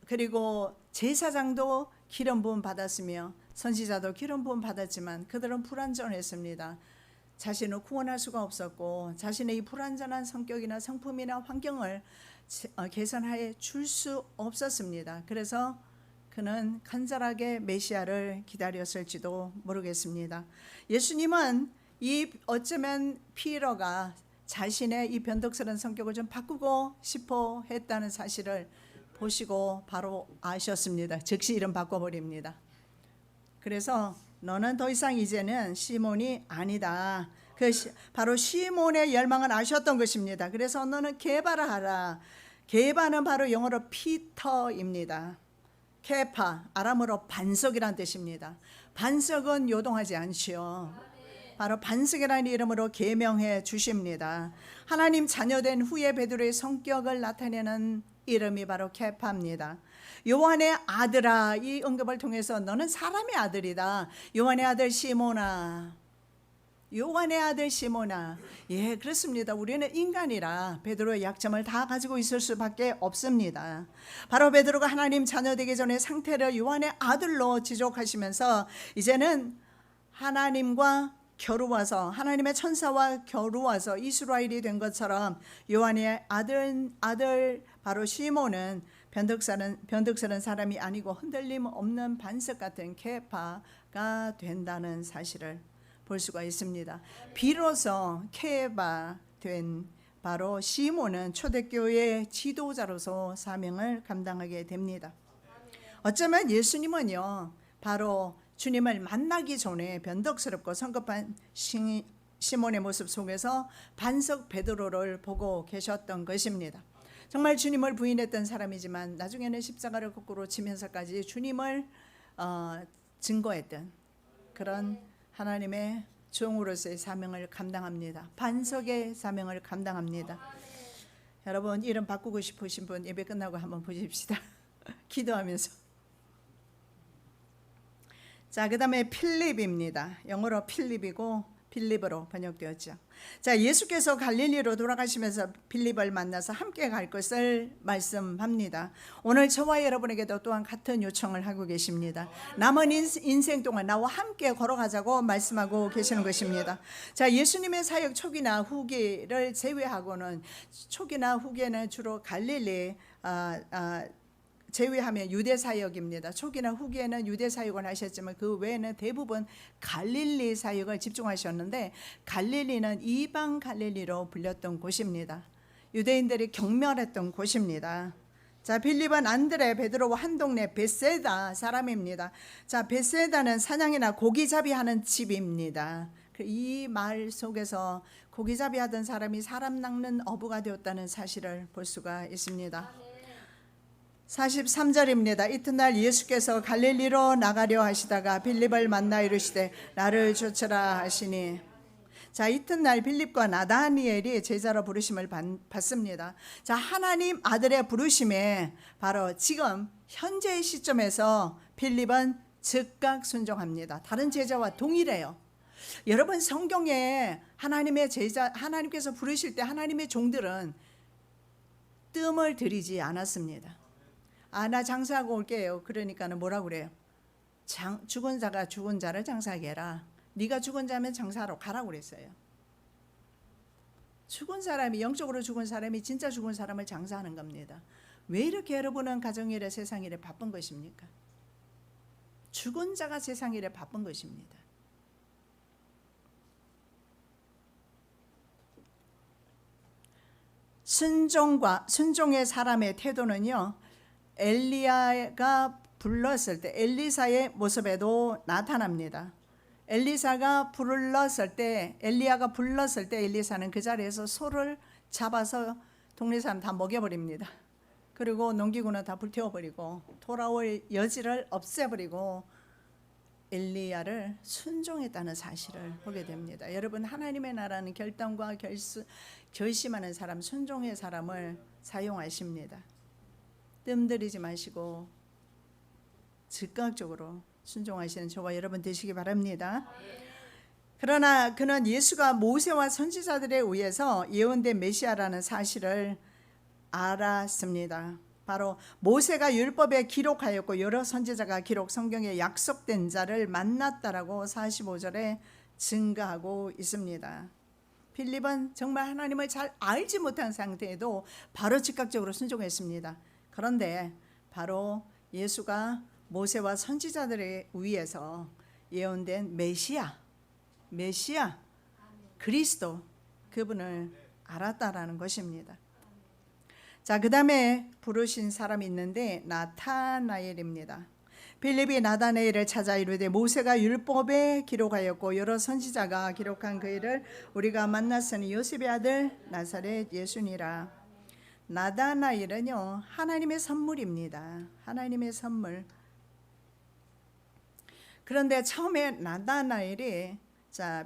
그리고 제사장도 기름 부음 받았으며 선지자도 기름 부음 받았지만 그들은 불완전했습니다. 자신을 구원할 수가 없었고 자신의 이 불완전한 성격이나 성품이나 환경을 개선하여 줄 수 없었습니다. 그래서 그는 간절하게 메시아를 기다렸을지도 모르겠습니다. 예수님은 이 어쩌면 피러가 자신의 이 변덕스러운 성격을 좀 바꾸고 싶어 했다는 사실을 보시고 바로 아셨습니다. 즉시 이름 바꿔버립니다. 그래서 너는 더 이상 이제는 시몬이 아니다. 바로 시몬의 열망을 아셨던 것입니다. 그래서 너는 게바라 하라. 게바는 바로 영어로 피터입니다. 케파, 아람어로 반석이란 뜻입니다. 반석은 요동하지 않지요. 바로 반석이라는 이름으로 계명해 주십니다. 하나님 자녀된 후에 베드로의 성격을 나타내는 이름이 바로 케파입니다. 요한의 아들아, 이 언급을 통해서 너는 사람의 아들이다. 요한의 아들 시몬아, 요한의 아들 시몬아. 예, 그렇습니다. 우리는 인간이라 베드로의 약점을 다 가지고 있을 수밖에 없습니다. 바로 베드로가 하나님 자녀 되기 전에 상태를 요한의 아들로 지적하시면서 이제는 하나님과 겨루어서, 하나님의 천사와 겨루어서 이스라엘이 된 것처럼 요한의 아들 바로 시몬은 변덕스러운 사람이 아니고 흔들림 없는 반석 같은 케파가 된다는 사실을 볼 수가 있습니다. 비로소 케파 된 바로 시몬은 초대교회의 지도자로서 사명을 감당하게 됩니다. 어쩌면 예수님은요, 바로 주님을 만나기 전에 변덕스럽고 성급한 시몬의 모습 속에서 반석 베드로를 보고 계셨던 것입니다. 정말 주님을 부인했던 사람이지만 나중에는 십자가를 거꾸로 치면서까지 주님을 증거했던 그런 하나님의 종으로서의 사명을 감당합니다. 반석의 사명을 감당합니다. 여러분, 이름 바꾸고 싶으신 분 예배 끝나고 한번 보십시다. 기도하면서. 자, 그 다음에 필립입니다. 영어로 필립이고 빌립으로 번역되었죠. 자, 예수께서 갈릴리로 돌아가시면서 빌립을 만나서 함께 갈 것을 말씀합니다. 오늘 저와 여러분에게도 또한 같은 요청을 하고 계십니다. 남은 인생 동안 나와 함께 걸어가자고 말씀하고 계시는 것입니다. 자, 예수님의 사역 초기나 후기를 제외하고는 초기나 후기에는 주로 갈릴리 제외하면 유대 사역입니다. 초기나 후기에는 유대 사역을 하셨지만 그 외에는 대부분 갈릴리 사역을 집중하셨는데, 갈릴리는 이방 갈릴리로 불렸던 곳입니다. 유대인들이 경멸했던 곳입니다. 자, 빌립은 안드레, 베드로와 한 동네 베세다 사람입니다. 자, 베세다는 사냥이나 고기잡이 하는 집입니다. 이 말 속에서 고기잡이 하던 사람이 사람 낚는 어부가 되었다는 사실을 볼 수가 있습니다. 43절입니다. 이튿날 예수께서 갈릴리로 나가려 하시다가 빌립을 만나 이르시되 나를 쫓으라 하시니, 자, 이튿날 빌립과 나다니엘이 제자로 부르심을 받습니다. 자, 하나님 아들의 부르심에 바로 지금 현재의 시점에서 빌립은 즉각 순종합니다. 다른 제자와 동일해요. 여러분, 성경에 하나님의 제자, 하나님께서 부르실 때 하나님의 종들은 뜸을 들이지 않았습니다. 나 장사하고 올게요. 그러니까는 뭐라고 그래요? 죽은 자가 죽은 자를 장사하게 해라. 네가 죽은 자면 장사하러 가라고 그랬어요. 죽은 사람이, 영적으로 죽은 사람이 진짜 죽은 사람을 장사하는 겁니다. 왜 이렇게 여러분은 가정일에 세상일에 바쁜 것입니까? 죽은 자가 세상일에 바쁜 것입니다. 순종의 사람의 태도는요, 엘리야가 불렀을 때 엘리사의 모습에도 나타납니다. 엘리야가 불렀을 때 엘리사는 그 자리에서 소를 잡아서 동네 사람 다 먹여버립니다. 그리고 농기구는 다 불태워버리고 돌아올 여지를 없애버리고 엘리야를 순종했다는 사실을 보게 됩니다. 여러분, 하나님의 나라는 결단과 결심하는 사람, 순종의 사람을 사용하십니다. 뜸들이지 마시고 즉각적으로 순종하시는 저와 여러분 되시기 바랍니다. 그러나 그는 예수가 모세와 선지자들에 의해서 예언된 메시아라는 사실을 알았습니다. 바로 모세가 율법에 기록하였고 여러 선지자가 성경에 약속된 자를 만났다라고 45절에 증가하고 있습니다. 빌립은 정말 하나님을 잘 알지 못한 상태에도 바로 즉각적으로 순종했습니다. 그런데 바로 예수가 모세와 선지자들에 의해서 예언된 메시아 그리스도, 그분을 알았다라는 것입니다. 자, 그 다음에 부르신 사람이 있는데 나타나엘입니다. 빌립이 나다나엘을 찾아 이르되 모세가 율법에 기록하였고 여러 선지자가 기록한 그 일을 우리가 만났으니 요셉의 아들 나사렛 예수니라. 나다나엘은요, 하나님의 선물입니다. 하나님의 선물. 그런데 처음에 나다나엘이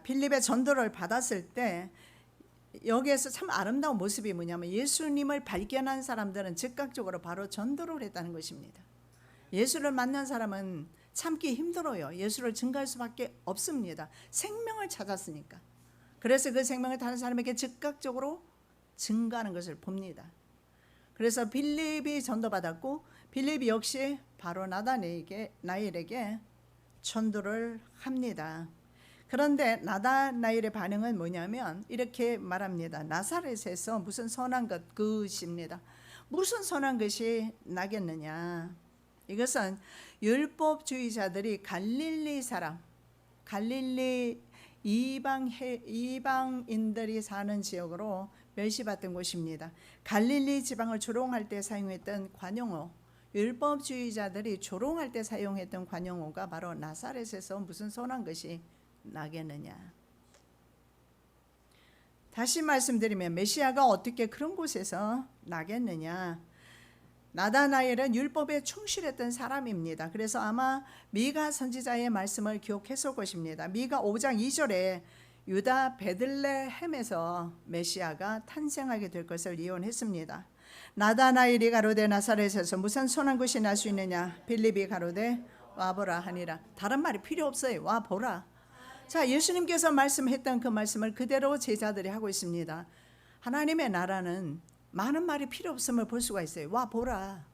빌립의 전도를 받았을 때 여기에서 참 아름다운 모습이 뭐냐면 예수님을 발견한 사람들은 즉각적으로 바로 전도를 했다는 것입니다. 예수를 만난 사람은 참기 힘들어요. 예수를 증거할 수밖에 없습니다. 생명을 찾았으니까. 그래서 그 생명을 다른 사람에게 즉각적으로 증거하는 것을 봅니다. 그래서 빌립이 전도받았고 빌립이 역시 바로 나다나엘에게 전도를 합니다. 그런데 나다나엘의 반응은 뭐냐면 이렇게 말합니다. 나사렛에서 무슨 선한 것입니다. 무슨 선한 것이 나겠느냐. 이것은 율법주의자들이 갈릴리 이방인들이 사는 지역으로 멸시받던 곳입니다. 갈릴리 지방을 조롱할 때 사용했던 관용어, 율법주의자들이 조롱할 때 사용했던 관용어가 바로 나사렛에서 무슨 선한 것이 나겠느냐. 다시 말씀드리면 메시아가 어떻게 그런 곳에서 나겠느냐. 나다나엘은 율법에 충실했던 사람입니다. 그래서 아마 미가 선지자의 말씀을 기억했을 것입니다. 미가 5장 2절에 유다 베들레헴에서 메시아가 탄생하게 될 것을 예언했습니다. 나다나엘이 가로되 나사렛에서 무슨 선한 것이 날 수 있느냐. 빌립이 가로되 와보라 하니라. 다른 말이 필요 없어요. 와보라. 자, 예수님께서 말씀했던 그 말씀을 그대로 제자들이 하고 있습니다. 하나님의 나라는 많은 말이 필요 없음을 볼 수가 있어요. 와 보라.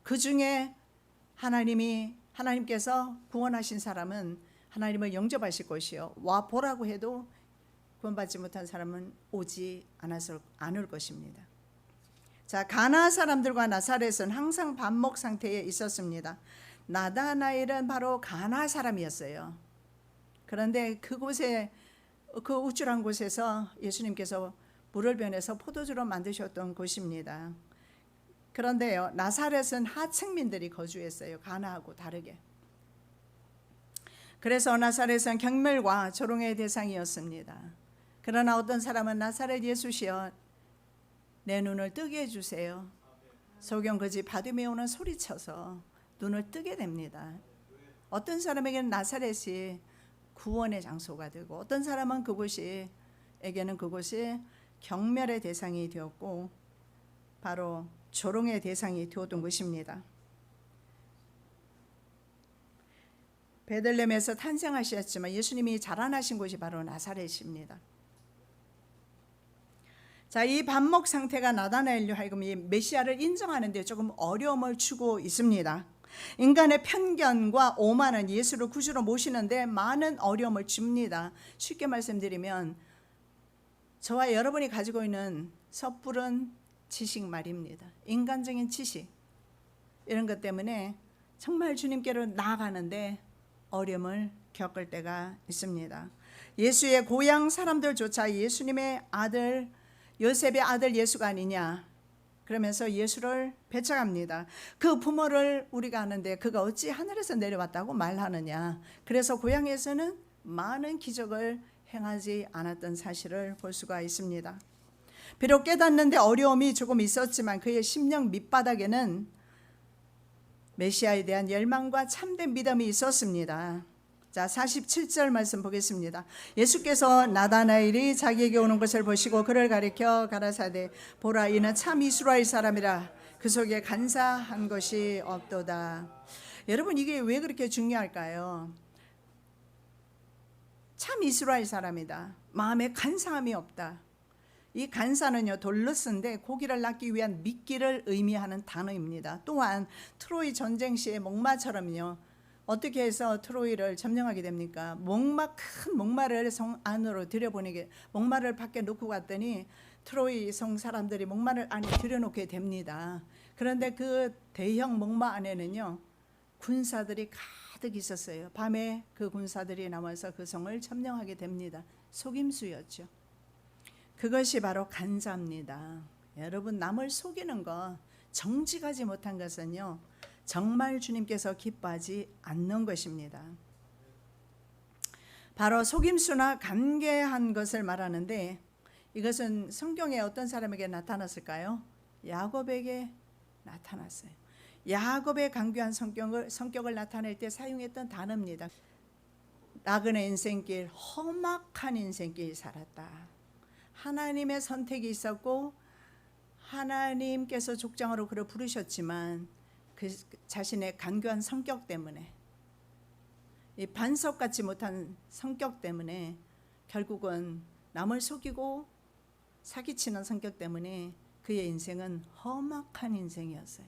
그 중에 하나님께서 구원하신 사람은 하나님을 영접하실 것이요. 와 보라고 해도 구원받지 못한 사람은 오지 않을 것입니다. 자, 가나 사람들과 나사렛은 항상 반목 상태에 있었습니다. 나다나엘은 바로 가나 사람이었어요. 그런데 그곳에, 그 우쭐한 곳에서 예수님께서 물을 변해서 포도주로 만드셨던 곳입니다. 그런데요, 나사렛은 하층민들이 거주했어요. 가나하고 다르게. 그래서 나사렛은 경멸과 조롱의 대상이었습니다. 그러나 어떤 사람은 나사렛 예수시여 내 눈을 뜨게 해주세요. 소경 그 집 바디메오는 소리쳐서 눈을 뜨게 됩니다. 어떤 사람에게는 나사렛이 구원의 장소가 되고, 어떤 사람은 그곳에게는 그곳이 경멸의 대상이 되었고 바로 조롱의 대상이 되었던 것입니다. 베들레헴에서 탄생하셨지만 예수님이 자라나신 곳이 바로 나사렛입니다. 자, 이 반목 상태가 나다나엘로 하여금 이 메시아를 인정하는 데 조금 어려움을 주고 있습니다. 인간의 편견과 오만은 예수를 구주로 모시는데 많은 어려움을 줍니다. 쉽게 말씀드리면 저와 여러분이 가지고 있는 섣부른 지식 말입니다. 인간적인 지식, 이런 것 때문에 정말 주님께로 나아가는데 어려움을 겪을 때가 있습니다. 예수의 고향 사람들조차 예수님의 아들, 요셉의 아들 예수가 아니냐 그러면서 예수를 배척합니다. 그 부모를 우리가 아는데 그가 어찌 하늘에서 내려왔다고 말하느냐. 그래서 고향에서는 많은 기적을 행하지 않았던 사실을 볼 수가 있습니다. 비록 깨닫는데 어려움이 조금 있었지만 그의 심령 밑바닥에는 메시아에 대한 열망과 참된 믿음이 있었습니다. 자, 47절 말씀 보겠습니다. 예수께서 나다나엘이 자기에게 오는 것을 보시고 그를 가리켜 가라사대 보라 이는 참 이스라엘 사람이라 그 속에 간사한 것이 없도다. 여러분, 이게 왜 그렇게 중요할까요? 참 이스라엘 사람이다. 마음에 간사함이 없다. 이 간사는요, 돌로스인데 고기를 낳기 위한 미끼를 의미하는 단어입니다. 또한 트로이 전쟁 시의 목마처럼요, 어떻게 해서 트로이를 점령하게 됩니까? 큰 목마를 성 안으로 들여보내게, 목마를 밖에 놓고 갔더니 트로이 성 사람들이 목마를 안에 들여놓게 됩니다. 그런데 그 대형 목마 안에는요, 군사들이 가득 있었어요. 밤에 그 군사들이 나와서 그 성을 점령하게 됩니다. 속임수였죠. 그것이 바로 간사입니다. 여러분, 남을 속이는 것, 정직하지 못한 것은요, 정말 주님께서 기뻐하지 않는 것입니다. 바로 속임수나 간계한 것을 말하는데 이것은 성경에 어떤 사람에게 나타났을까요? 야곱에게 나타났어요. 야곱의 간교한 성격을 나타낼 때 사용했던 단어입니다. 나그네 인생길, 험악한 인생길 살았다. 하나님의 선택이 있었고 하나님께서 족장으로 그를 부르셨지만 그 자신의 간교한 성격 때문에, 이 반석같지 못한 성격 때문에 결국은 남을 속이고 사기치는 성격 때문에 그의 인생은 험악한 인생이었어요.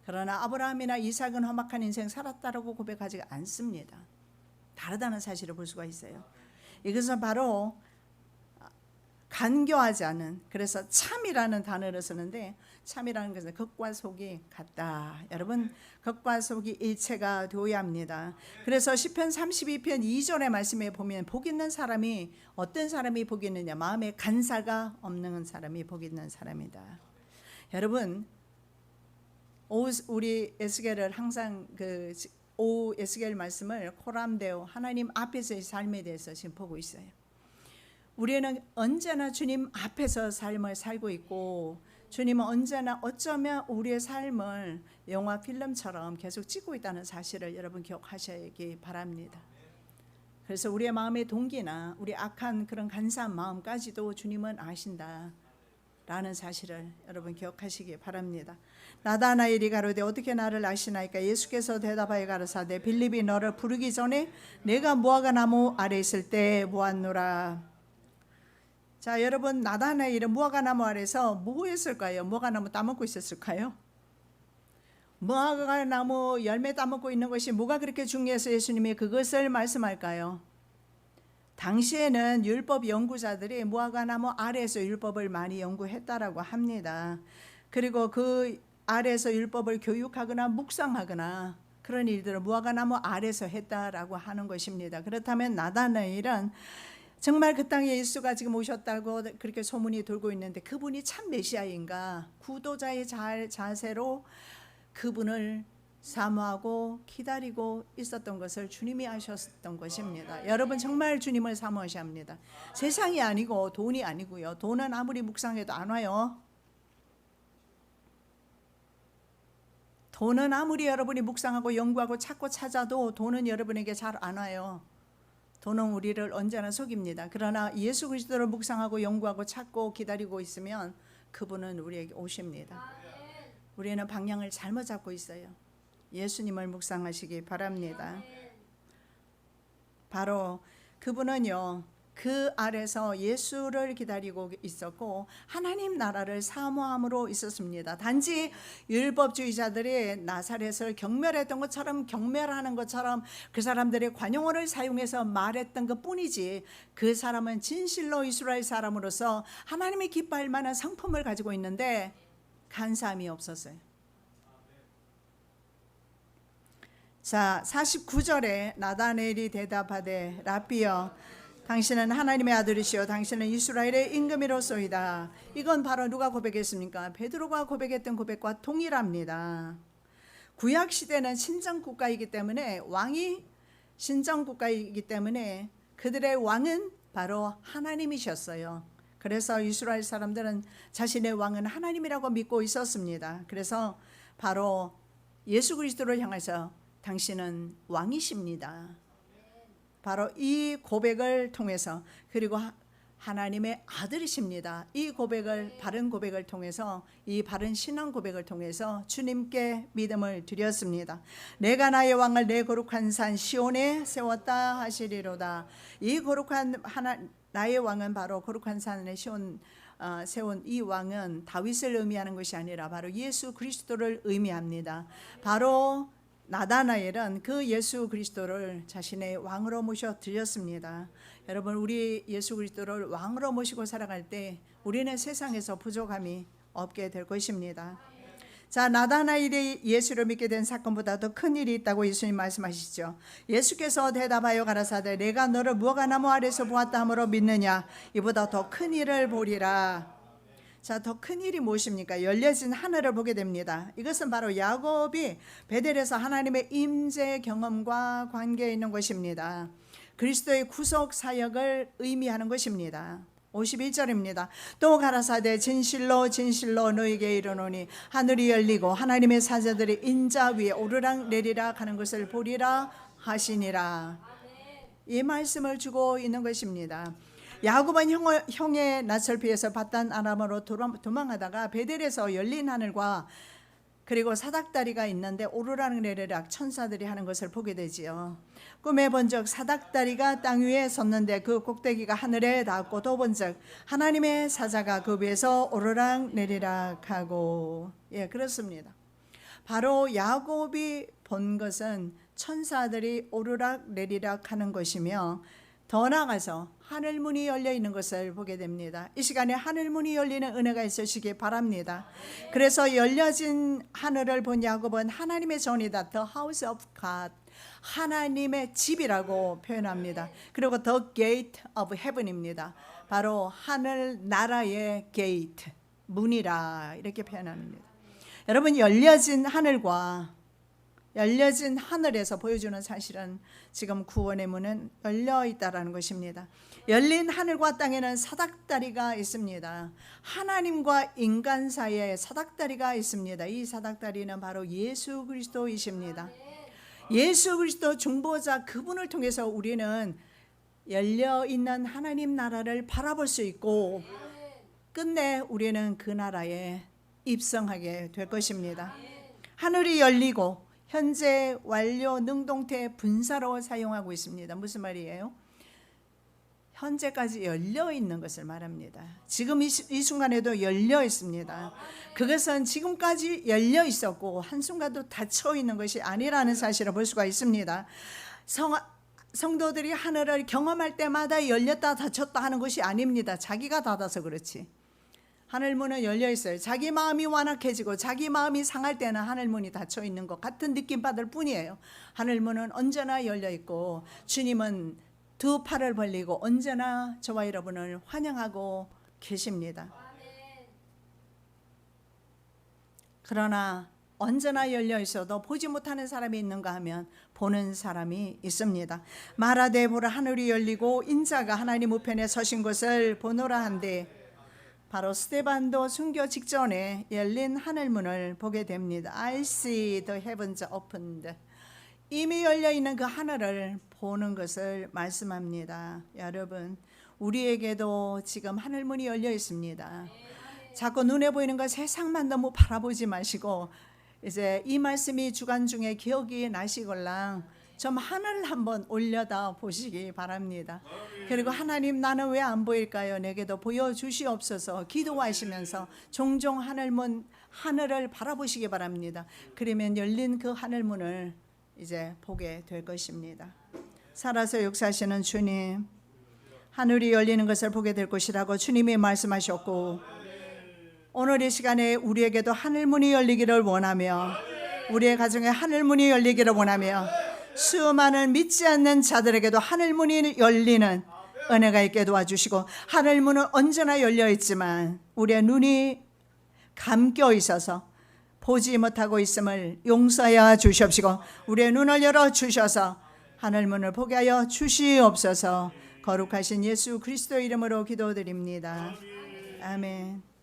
그러나 아브라함이나 이삭은 험악한 인생 살았다라고 고백하지 않습니다. 다르다는 사실을 볼 수가 있어요. 이것은 바로 간교하지 않은, 그래서 참이라는 단어를 쓰는데 참이라는 것은 겉과 속이 같다. 여러분, 겉과 속이 일체가 되어야 합니다. 그래서 시편 32편 2절의 말씀에 보면 복 있는 사람이, 어떤 사람이 복 있느냐, 마음에 간사가 없는 사람이 복 있는 사람이다. 여러분, 우리 에스겔을 항상 오 에스겔 말씀을 코람데오, 하나님 앞에서의 삶에 대해서 지금 보고 있어요. 우리는 언제나 주님 앞에서 삶을 살고 있고 주님은 언제나 어쩌면 우리의 삶을 영화 필름처럼 계속 찍고 있다는 사실을 여러분 기억하시기 바랍니다. 그래서 우리의 마음의 동기나 우리 악한 그런 간사한 마음까지도 주님은 아신다 라는 사실을 여러분 기억하시기 바랍니다. 나다나엘이 가로되 어떻게 나를 아시나이까? 예수께서 대답하여 가라사대 빌립이 너를 부르기 전에 내가 무화과 나무 아래 있을 때 보았노라. 자, 여러분, 나다나엘은 무화과 나무 아래서 뭐 했을까요? 무화과 나무 따먹고 있었을까요? 무화과 나무 열매 따먹고 있는 것이 뭐가 그렇게 중요해서 예수님이 그것을 말씀할까요? 당시에는 율법 연구자들이 무화과 나무 아래에서 율법을 많이 연구했다라고 합니다. 그리고 그 아래에서 율법을 교육하거나 묵상하거나 그런 일들을 무화과나무 아래서 했다라고 하는 것입니다. 그렇다면 나다나엘은 정말 그 땅에 예수가 지금 오셨다고 그렇게 소문이 돌고 있는데 그분이 참 메시아인가, 구도자의 자세로 그분을 사모하고 기다리고 있었던 것을 주님이 아셨던 것입니다. 여러분 정말 주님을 사모하셔야 합니다. 세상이 아니고 돈이 아니고요. 돈은 아무리 묵상해도 안 와요. 돈은 아무리 여러분이 묵상하고 연구하고 찾고 찾아도 돈은 여러분에게 잘 안 와요. 돈은 우리를 언제나 속입니다. 그러나 예수 그리스도를 묵상하고 연구하고 찾고 기다리고 있으면 그분은 우리에게 오십니다. 우리는 방향을 잘못 잡고 있어요. 예수님을 묵상하시기 바랍니다. 바로 그분은요, 그 아래서 예수를 기다리고 있었고 하나님 나라를 사모함으로 있었습니다. 단지 율법주의자들이 나사렛을 경멸했던 것처럼, 경멸하는 것처럼 그 사람들의 관용어를 사용해서 말했던 것뿐이지, 그 사람은 진실로 이스라엘 사람으로서 하나님이 기뻐할 만한 성품을 가지고 있는데 간사함이 없었어요. 자, 49절에 나다나엘이 대답하되 라삐여, 당신은 하나님의 아들이시오, 당신은 이스라엘의 임금이로소이다. 이건 바로 누가 고백했습니까? 베드로가 고백했던 고백과 동일합니다. 구약 시대는 신정국가이기 때문에, 왕이 신정국가이기 때문에 그들의 왕은 바로 하나님이셨어요. 그래서 이스라엘 사람들은 자신의 왕은 하나님이라고 믿고 있었습니다. 그래서 바로 예수 그리스도를 향해서 당신은 왕이십니다. 바로 이 고백을 통해서, 그리고 하나님의 아들이십니다. 이 고백을, 바른 고백을 통해서, 이 바른 신앙 고백을 통해서 주님께 믿음을 드렸습니다. 내가 나의 왕을 내 거룩한 산 시온에 세웠다 하시리로다. 이 거룩한 나의 왕은 바로 거룩한 산에 세운 이 왕은 다윗을 의미하는 것이 아니라 바로 예수 그리스도를 의미합니다. 바로 나다나엘은 그 예수 그리스도를 자신의 왕으로 모셔 드렸습니다. 여러분, 우리 예수 그리스도를 왕으로 모시고 살아갈 때 우리는 세상에서 부족함이 없게 될 것입니다. 자, 나다나엘이 예수를 믿게 된 사건보다 더 큰 일이 있다고 예수님 말씀하시죠. 예수께서 대답하여 가라사대 내가 너를 무화과나무 아래서 보았다 함으로 믿느냐? 이보다 더 큰 일을 보리라. 자, 더 큰 일이 무엇입니까? 열려진 하늘을 보게 됩니다. 이것은 바로 야곱이 베델에서 하나님의 임재 경험과 관계에 있는 것입니다. 그리스도의 구속 사역을 의미하는 것입니다. 51절입니다. 또 가라사대 진실로 진실로 너희에게 이르노니 하늘이 열리고 하나님의 사자들이 인자 위에 오르락 내리락 하는 것을 보리라 하시니라. 이 말씀을 주고 있는 것입니다. 야곱은 형의 낯을 피해서 바단 아람으로 도망하다가 베델에서 열린 하늘과 그리고 사닥다리가 있는데 오르락 내리락 천사들이 하는 것을 보게 되지요. 꿈에 본적 사닥다리가 땅 위에 섰는데 그 꼭대기가 하늘에 닿았고, 또 본적 하나님의 사자가 그 위에서 오르락 내리락 하고. 예, 그렇습니다. 바로 야곱이 본 것은 천사들이 오르락 내리락 하는 것이며, 더 나아가서 하늘문이 열려 있는 것을 보게 됩니다. 이 시간에 하늘문이 열리는 은혜가 있으시기 바랍니다. 그래서 열려진 하늘을 본 야곱은 하나님의 전이다, The house of God, 하나님의 집이라고 표현합니다. 그리고 The gate of heaven입니다. 바로 하늘 나라의 게이트, 문이라 이렇게 표현합니다. 여러분, 열려진 하늘과 열려진 하늘에서 보여주는 사실은 지금 구원의 문은 열려 있다라는 것입니다. 열린 하늘과 땅에는 사닥다리가 있습니다. 하나님과 인간 사이에 사닥다리가 있습니다. 이 사닥다리는 바로 예수 그리스도이십니다. 예수 그리스도 중보자, 그분을 통해서 우리는 열려 있는 하나님 나라를 바라볼 수 있고, 끝내 우리는 그 나라에 입성하게 될 것입니다. 하늘이 열리고 현재 완료 능동태 분사로 사용하고 있습니다. 무슨 말이에요? 현재까지 열려 있는 것을 말합니다. 지금 이 순간에도 열려 있습니다. 그것은 지금까지 열려 있었고 한순간도 닫혀 있는 것이 아니라는 사실을 볼 수가 있습니다. 성도들이 하늘을 경험할 때마다 열렸다 닫혔다 하는 것이 아닙니다. 자기가 닫아서 그렇지. 하늘문은 열려 있어요. 자기 마음이 완악해지고 자기 마음이 상할 때는 하늘문이 닫혀 있는 것 같은 느낌 받을 뿐이에요. 하늘문은 언제나 열려 있고 주님은 두 팔을 벌리고 언제나 저와 여러분을 환영하고 계십니다. 그러나 언제나 열려 있어도 보지 못하는 사람이 있는가 하면 보는 사람이 있습니다. 말하되 보라, 하늘이 열리고 인자가 하나님 우편에 서신 것을 보노라 한데, 바로 스데반도 순교 직전에 열린 하늘문을 보게 됩니다. I see the heavens opened. 이미 열려 있는 그 하늘을 보는 것을 말씀합니다. 여러분, 우리에게도 지금 하늘문이 열려 있습니다. 자꾸 눈에 보이는 것 세상만 너무 바라보지 마시고 이제 이 말씀이 주간 중에 기억이 나시걸랑 좀 하늘 한번 올려다 보시기 바랍니다. 그리고 하나님, 나는 왜 안 보일까요? 내게도 보여주시옵소서 기도하시면서 종종 하늘을 바라보시기 바랍니다. 그러면 열린 그 하늘문을 이제 보게 될 것입니다. 살아서 역사하시는 주님, 하늘이 열리는 것을 보게 될 것이라고 주님이 말씀하셨고, 오늘 이 시간에 우리에게도 하늘문이 열리기를 원하며 우리의 가정에 하늘문이 열리기를 원하며 수많은 믿지 않는 자들에게도 하늘문이 열리는 은혜가 있게 도와주시고, 하늘문은 언제나 열려 있지만 우리의 눈이 감겨 있어서 보지 못하고 있음을 용서하여 주시옵시고, 우리의 눈을 열어 주셔서 하늘문을 보게 하여 주시옵소서. 거룩하신 예수 그리스도 이름으로 기도드립니다. 아멘.